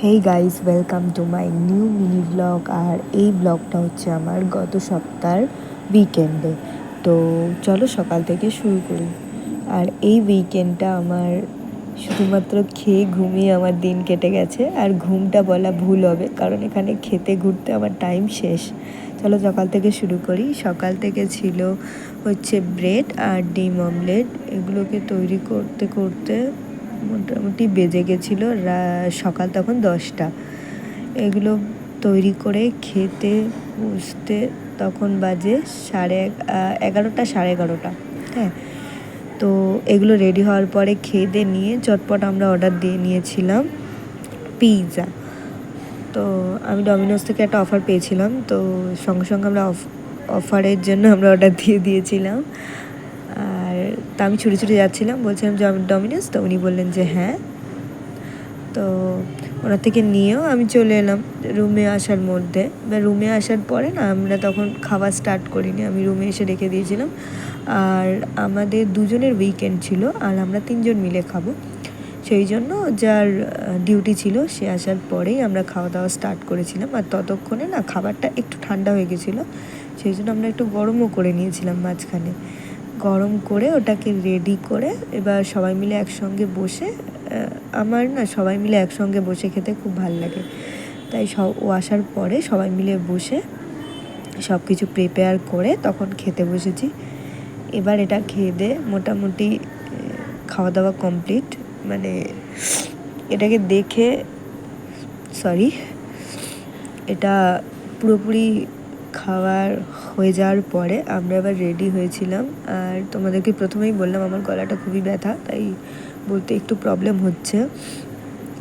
Hey guys, welcome to my new mini blog. আর এই ব্লগটা হচ্ছে আমার গত সপ্তাহের উইকেন্ডে। তো চলো সকাল থেকে শুরু করি। আর এই উইকেন্ডটা আমার শুধুমাত্র খেয়ে ঘুমিয়ে আমার দিন কেটে গেছে। আর ঘুমটা বলা ভুল হবে, কারণ এখানে খেতে ঘুরতে আমার টাইম শেষ। চলো সকাল থেকে শুরু করি। সকাল থেকে ছিল হচ্ছে ব্রেড আর ডিম অমলেট। এগুলোকে তৈরি করতে করতে মোটামুটি বেজে গেছিলো সকাল তখন 10টা। এগুলো তৈরি করে খেতে বসতে তখন বাজে 11:30 11:30। হ্যাঁ, তো এগুলো রেডি হওয়ার পরে খেয়ে দিয়ে নিয়ে চটপট আমরা অর্ডার দিয়ে নিয়েছিলাম পিৎজা। তো আমি ডমিনোস থেকে একটা অফার পেয়েছিলাম, তো সঙ্গে সঙ্গে আমরা অফারের জন্য আমরা অর্ডার দিয়ে দিয়েছিলাম। আর তা আমি ছুটে ছুটে যাচ্ছিলাম, বলছিলাম যে আমি ডমিনোস, তো উনি বললেন যে হ্যাঁ। তো ওনার থেকে নিয়েও আমি চলে এলাম রুমে আসার মধ্যে। বা রুমে আসার পরে না, আমরা তখন খাওয়া স্টার্ট করিনি, আমি রুমে এসে রেখে দিয়েছিলাম। আর আমাদের দুজনের উইকেন্ড ছিল, আর আমরা 3জন মিলে খাবো। সেই জন্য যার ডিউটি ছিল সে আসার পরেই আমরা খাওয়া দাওয়া স্টার্ট করেছিলাম। আর ততক্ষণে না খাবারটা একটু ঠান্ডা হয়ে গেছিলো, সেই জন্য আমরা একটু গরমও করে নিয়েছিলাম মাঝখানে। গরম করে ওটাকে রেডি করে এবার সবাই মিলে একসঙ্গে বসে, আমার না সবাই মিলে একসঙ্গে বসে খেতে খুব ভালো লাগে, তাই ও আসার পরে সবাই মিলে বসে সব কিছু প্রিপেয়ার করে তখন খেতে বসেছি। এবার এটা খেয়ে দিয়ে মোটামুটি খাওয়া দাওয়া কমপ্লিট। মানে এটাকে দেখে এটা পুরোপুরি খাওয়ার হয়ে যাওয়ার পরে আমরা এবার রেডি হয়েছিলাম। আর তোমাদেরকে প্রথমেই বললাম আমার গলাটা খুবই ব্যথা, তাই বলতে একটু প্রবলেম হচ্ছে।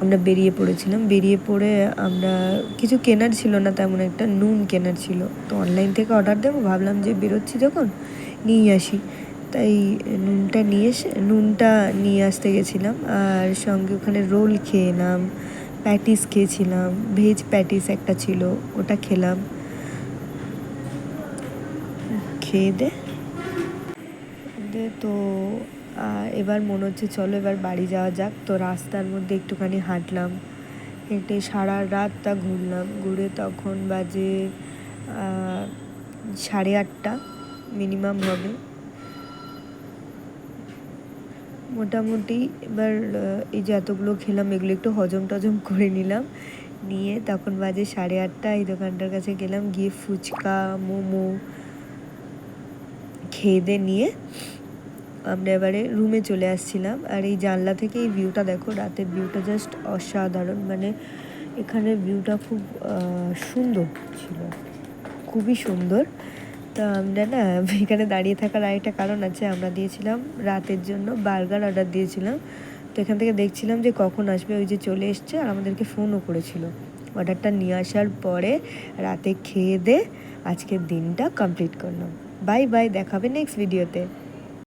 আমরা বেরিয়ে পড়েছিলাম, বেরিয়ে পড়ে আমরা কিছু কেনার ছিল না তেমন একটা, নুন কেনার ছিল। তো অনলাইন থেকে অর্ডার দেবো ভাবলাম, যে বেরোচ্ছি যখন নিয়ে আসি, তাই নুনটা নিয়ে আসতে গেছিলাম। আর সঙ্গে ওখানে রোল খেয়ে এলাম, প্যাটিস খেয়েছিলাম, ভেজ প্যাটিস একটা ছিল, ওটা খেলাম। খেয়ে দে তো এবার মনে হচ্ছে চলো এবার বাড়ি যাওয়া যাক। তো রাস্তার মধ্যে একটুখানি হাঁটলাম, হেঁটে সারা রাতটা ঘুরলাম। ঘুরে তখন বাজে 8:30 মিনিমাম হবে মোটামুটি। এবার এই যে এতগুলো খেলাম, এগুলো একটু হজম টজম করে নিলাম। নিয়ে তখন বাজে 8:30। এই দোকানটার কাছে গেলাম, গিয়ে ফুচকা মোমো খেয়ে দিয়ে নিয়ে আমরা এবারে রুমে চলে আসছিলাম। আর এই জানলা থেকে এই ভিউটা দেখো, রাতের ভিউটা জাস্ট অসাধারণ। মানে এখানে ভিউটা খুব সুন্দর ছিল, খুবই সুন্দর। তো আমরা না এখানে দাঁড়িয়ে থাকার আরেকটা কারণ আছে, আমরা দিয়েছিলাম রাতের জন্য বার্গার অর্ডার দিয়েছিলাম। তো এখান থেকে দেখছিলাম যে কখন আসবে, ওই যে চলে এসছে। আর আমাদেরকে ফোনও করেছিল। অর্ডারটা নিয়ে আসার পরে রাতে খেয়ে দিয়ে আজকের দিনটা কমপ্লিট করলাম। বাই বাই, দেখাবে নেক্সট ভিডিওতে।